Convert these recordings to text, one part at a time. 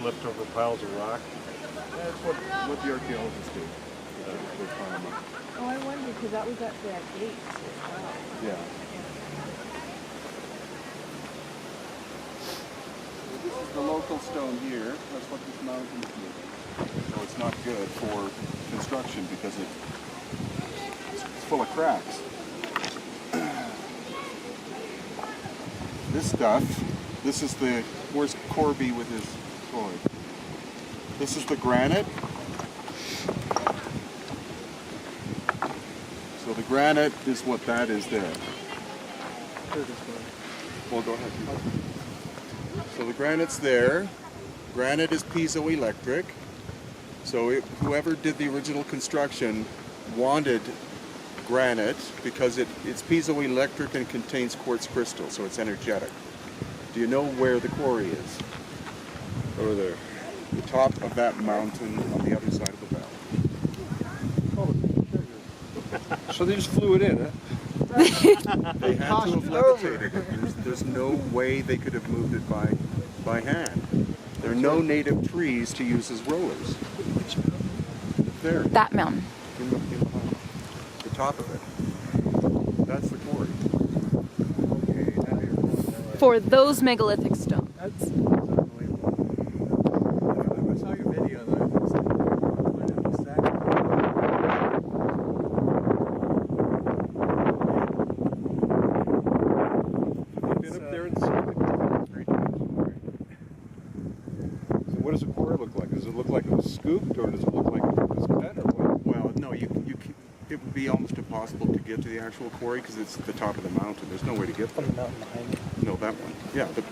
leftover piles of rock? That's what the archaeologists do. They climb them up. Oh, I wonder, because that was at that gate as well. Yeah. This is the local stone here. That's what this mountain is moving. So it's not good for construction because it's full of cracks. This stuff, this is the, where's Corby with his toy? This is the granite. So the granite is what that is there. Well, go ahead. So the granite's there. Granite is piezoelectric. So whoever did the original construction wanted granite because it's piezoelectric and contains quartz crystal, so it's energetic. Do you know where the quarry is? Over there. The top of that mountain on the other side of the valley. So they just flew it in, huh? They had to have levitated it. There's no way they could have moved it by hand. There are no native trees to use as rollers. There. That mountain. In behind. The top of it. That's the quarry. Okay, now you're going that way. For those megalithic stones. That's unbelievable. I saw your video and I was like, have you been up there and seen it? So what does a quarry look like? Does it look like it was scooped or does it look like it was cut or what? Well, no, it would be almost impossible to get to the actual quarry because it's at the top of the mountain. There's no way to get there. The mountain behind it No, that one. Yeah, the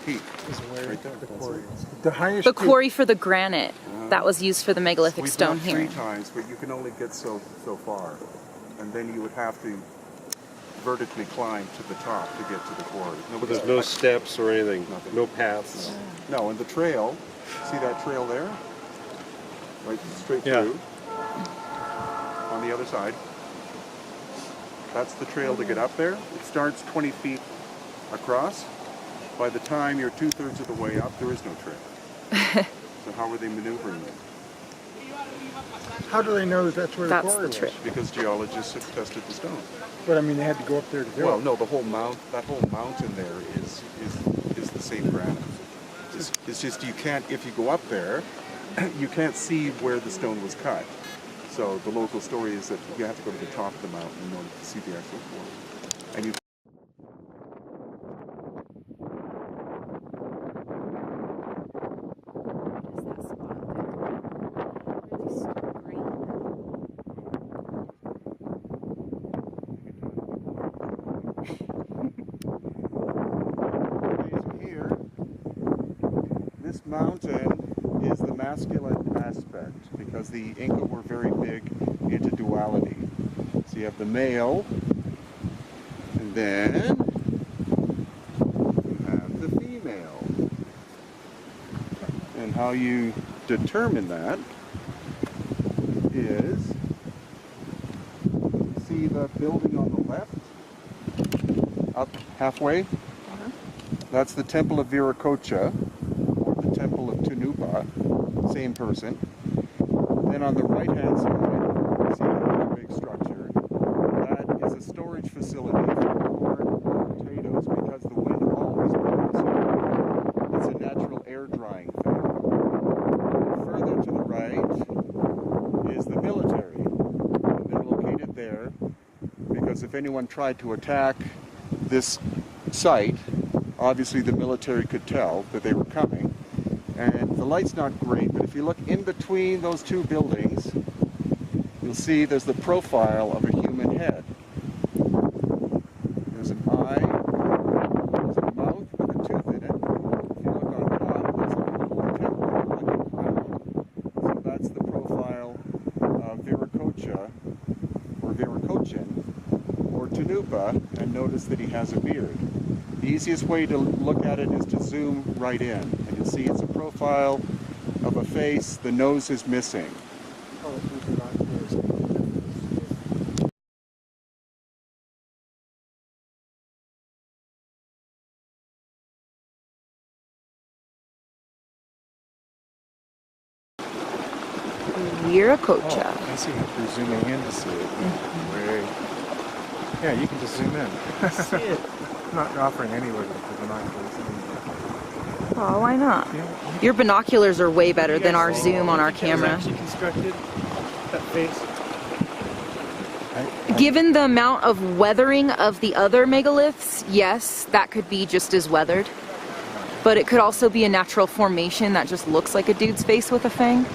peak. is where Right there. the That's quarry it. is. The highest The quarry for the granite that was used for the megalithic We've stone gone here. 3 times, but you can only get so far. And then you would have to vertically climb to the top to get to the quarry. But there's no steps or anything, Nothing. no paths. No, and the trail, see that trail there? Right straight Yeah. through. On the other side. That's the trail to get up there. It starts 20 feet across. By the time you're 2/3 of the way up, there is no trail. So how are they maneuvering it? How do they know that that's where the That's quarry the was? trick. Because geologists have tested the stone. But I mean, they had to go up there to do Well, it. no, the whole that whole mountain there is the same granite. It's just you can't, if you go up there, you can't see where the stone was cut. So the local story is that you have to go to the top of the mountain in order to see the actual quarry. And you here, this mountain is the masculine aspect because the Inca were very big into duality. So you have the male, and then you have the female. And how you determine that is, see the building on the left, up halfway? That's the Temple of Viracocha, or the Temple of Tunupa, same person. Then on the right-hand side, see that big structure? That is a storage facility for corn or potatoes because the wind always blows here. It's a natural air drying thing. Further to the right is the military. And they're located there because if anyone tried to attack this site, obviously the military could tell that they were coming. And the light's not great, but if you look in between those two buildings, you'll see there's the profile of a human head. There's an eye, there's a mouth with a tooth in it. If you look on top, there's a little temple like a crown. So that's the profile of Viracocha, or Viracochan, or Tunupa, and notice that he has a beard. The easiest way to look at it is to zoom right in, and you'll see it's a profile of a face. The nose is missing. Viracocha. Oh, I see if you're zooming in to see it. Right. Yeah, you can just zoom in. See it. I'm not offering anywhere with the binoculars. Oh, why not? Yeah. Your binoculars are way better than our Yes. zoom on our Think that was camera. actually constructed, that face. Given the amount of weathering of the other megaliths, yes, that could be just as weathered. But it could also be a natural formation that just looks like a dude's face with a fang.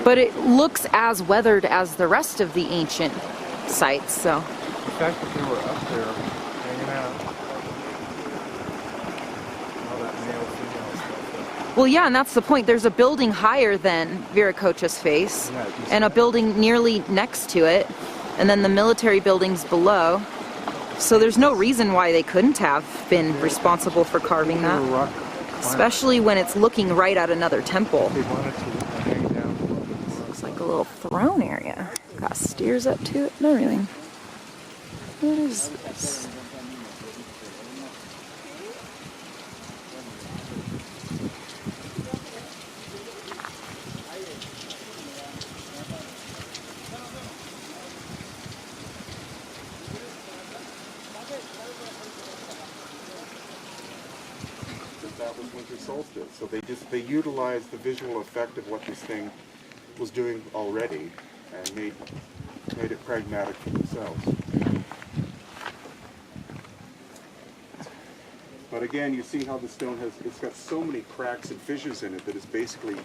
But it looks as weathered as the rest of the ancient sites, so. The fact that they were up there hanging out. All that male-female stuff. Well, yeah, and that's the point. There's a building higher than Viracocha's face, Yeah, you see and a that? building nearly next to it, and then the military buildings below. So there's no reason why they couldn't have been responsible for carving They were that, rock especially when it's looking right at another temple. They wanted to hang down. Looks like a little throne area. Got stairs up to it and everything. What is this? That was winter solstice, so they utilized the visual effect of what this thing was doing already and made it pragmatic for themselves. But again, you see how the stone it's got so many cracks and fissures in it that it's basically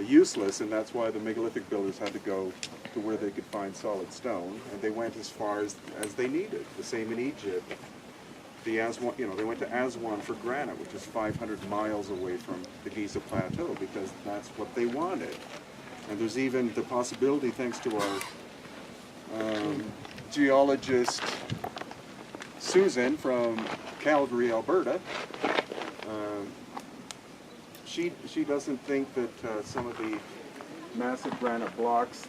useless, and that's why the megalithic builders had to go to where they could find solid stone, and they went as far as they needed. The same in Egypt. The Aswan, they went to Aswan for granite, which is 500 miles away from the Giza Plateau, because that's what they wanted. And there's even the possibility, thanks to our geologist Susan from Calgary, Alberta, she doesn't think that some of the massive granite blocks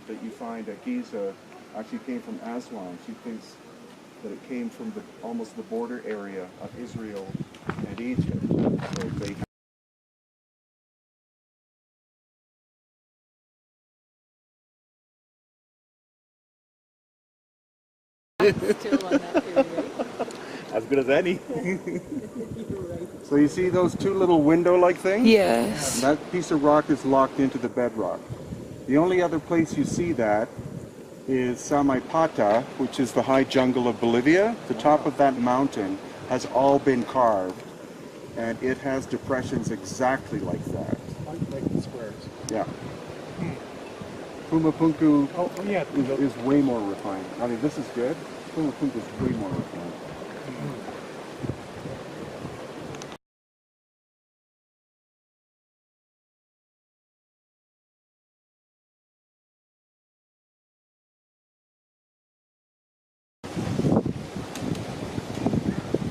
that you find at Giza actually came from Aswan. She thinks that it came from almost the border area of Israel and Egypt. So they Still on that theory, right? as good as any. So you see those two little window-like things? Yes. That piece of rock is locked into the bedrock. The only other place you see that is Samaipata, which is the high jungle of Bolivia. The top of that mountain has all been carved, and it has depressions exactly like that. Like the squares. Yeah. Pumapunku Oh, yeah. is way more refined. I mean, this is good. Pumapunku is way more refined.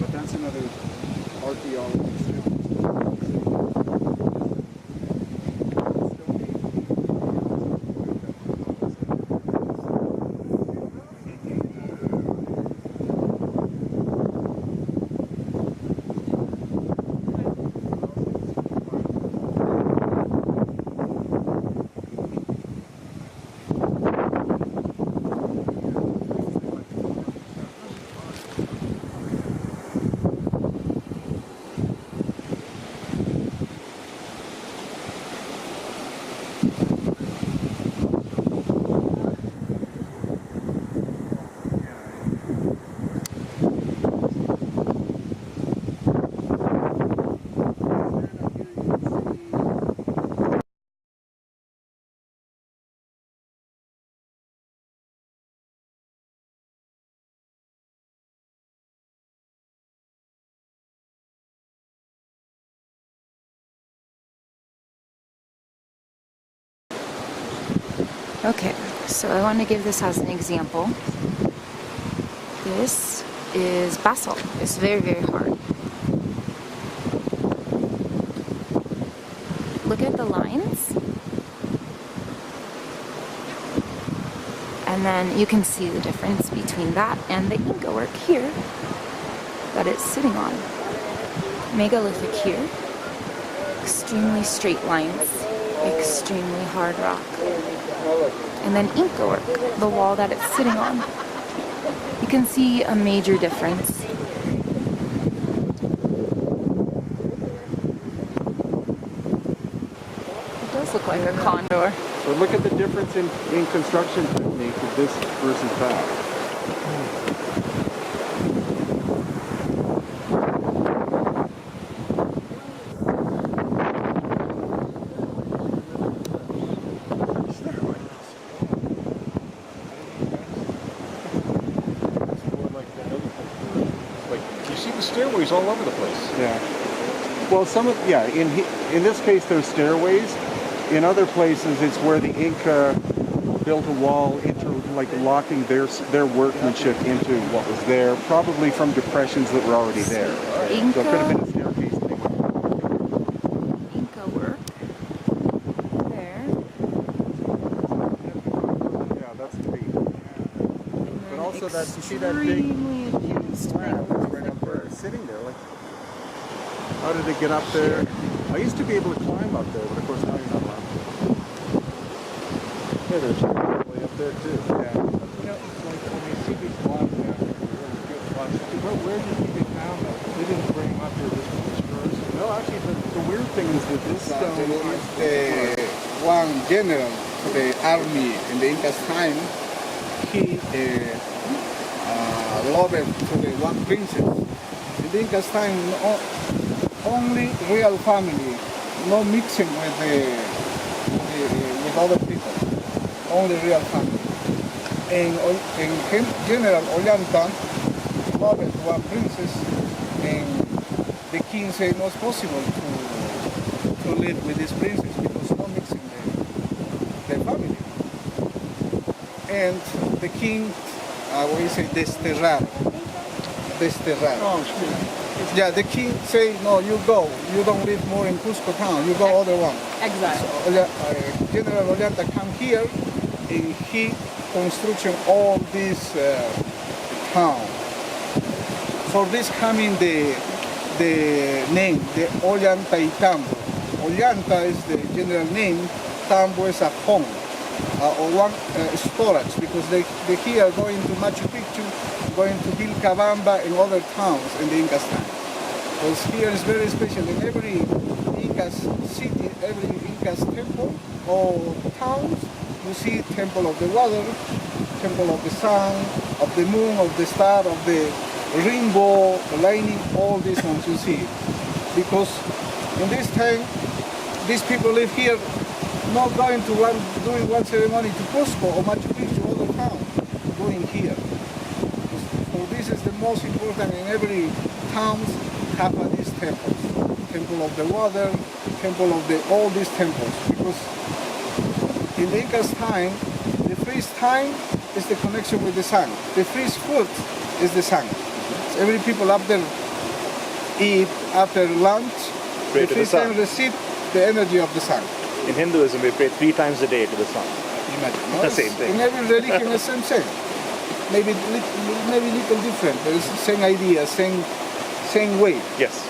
But that's another archaeology skill. Okay, so I want to give this as an example. This is basalt. It's very, very hard. Look at the lines. And then you can see the difference between that and the Inca work here that it's sitting on. Megalithic here. extremely straight lines, extremely hard rock. And then Inca work, the wall that it's sitting on. You can see a major difference. It does look like a condor. So look at the difference in construction technique of this versus that. You see the stairways all over the place. Yeah. Well, in this case there's stairways. In other places it's where the Inca built a wall locking their workmanship into what was there, probably from depressions that were already there. So it could have been a staircase. Inca work. There. Yeah, that's great. But also that, you see that big Extremely advanced slab that's right up there, sitting there. Like, how did it get up there? I used to be able to climb up there, but of course now you're not allowed to. Yeah, there's way up there too. Yeah. You know, it's like when you see these blocks down there, really good blocks. Where did you get found though? They didn't bring them up here this first. No, actually, the weird thing is that this stone One general to the army in the Inca's time, he loved to the one princess. In the Inca's time, only real family, no mixing with other people, only real family. And General Ollanta loved one princess, and the king said no, it's possible to live with this princess because no mixing the family. And the king, we say desterrar. Oh, sure. Yeah, the king say, no, you go. You don't live more in Cusco town. You go other one. Exactly. General Ollanta come here, and he construction all this town. For this coming the name, the Ollantaytambo. Ollanta is the general name. Tambo is a home or one storage, because they here going to Machu Picchu, going to Vilcabamba and other towns in the Inca's time. Because here is very special. In every Inca's city, every Inca's temple or towns, you see temple of the water, temple of the sun, of the moon, of the star, of the rainbow, lightning, all these ones you see. Because in this time, these people live here, not going to doing one ceremony to Cusco or Machu Picchu, other town, going here. So this is the most important in every town have these temples. Temple of the water, temple of all these temples. Because in the Inca's time, the first time is the connection with the sun. The first food is the sun. So every people after eat, after lunch, Pray the to the first sun. time receive the energy of the sun. In Hinduism, we pray 3 times a day to the sun. Imagine. The same thing. In every religion, the same thing. Maybe little different, but it's the same idea, same way. Yes.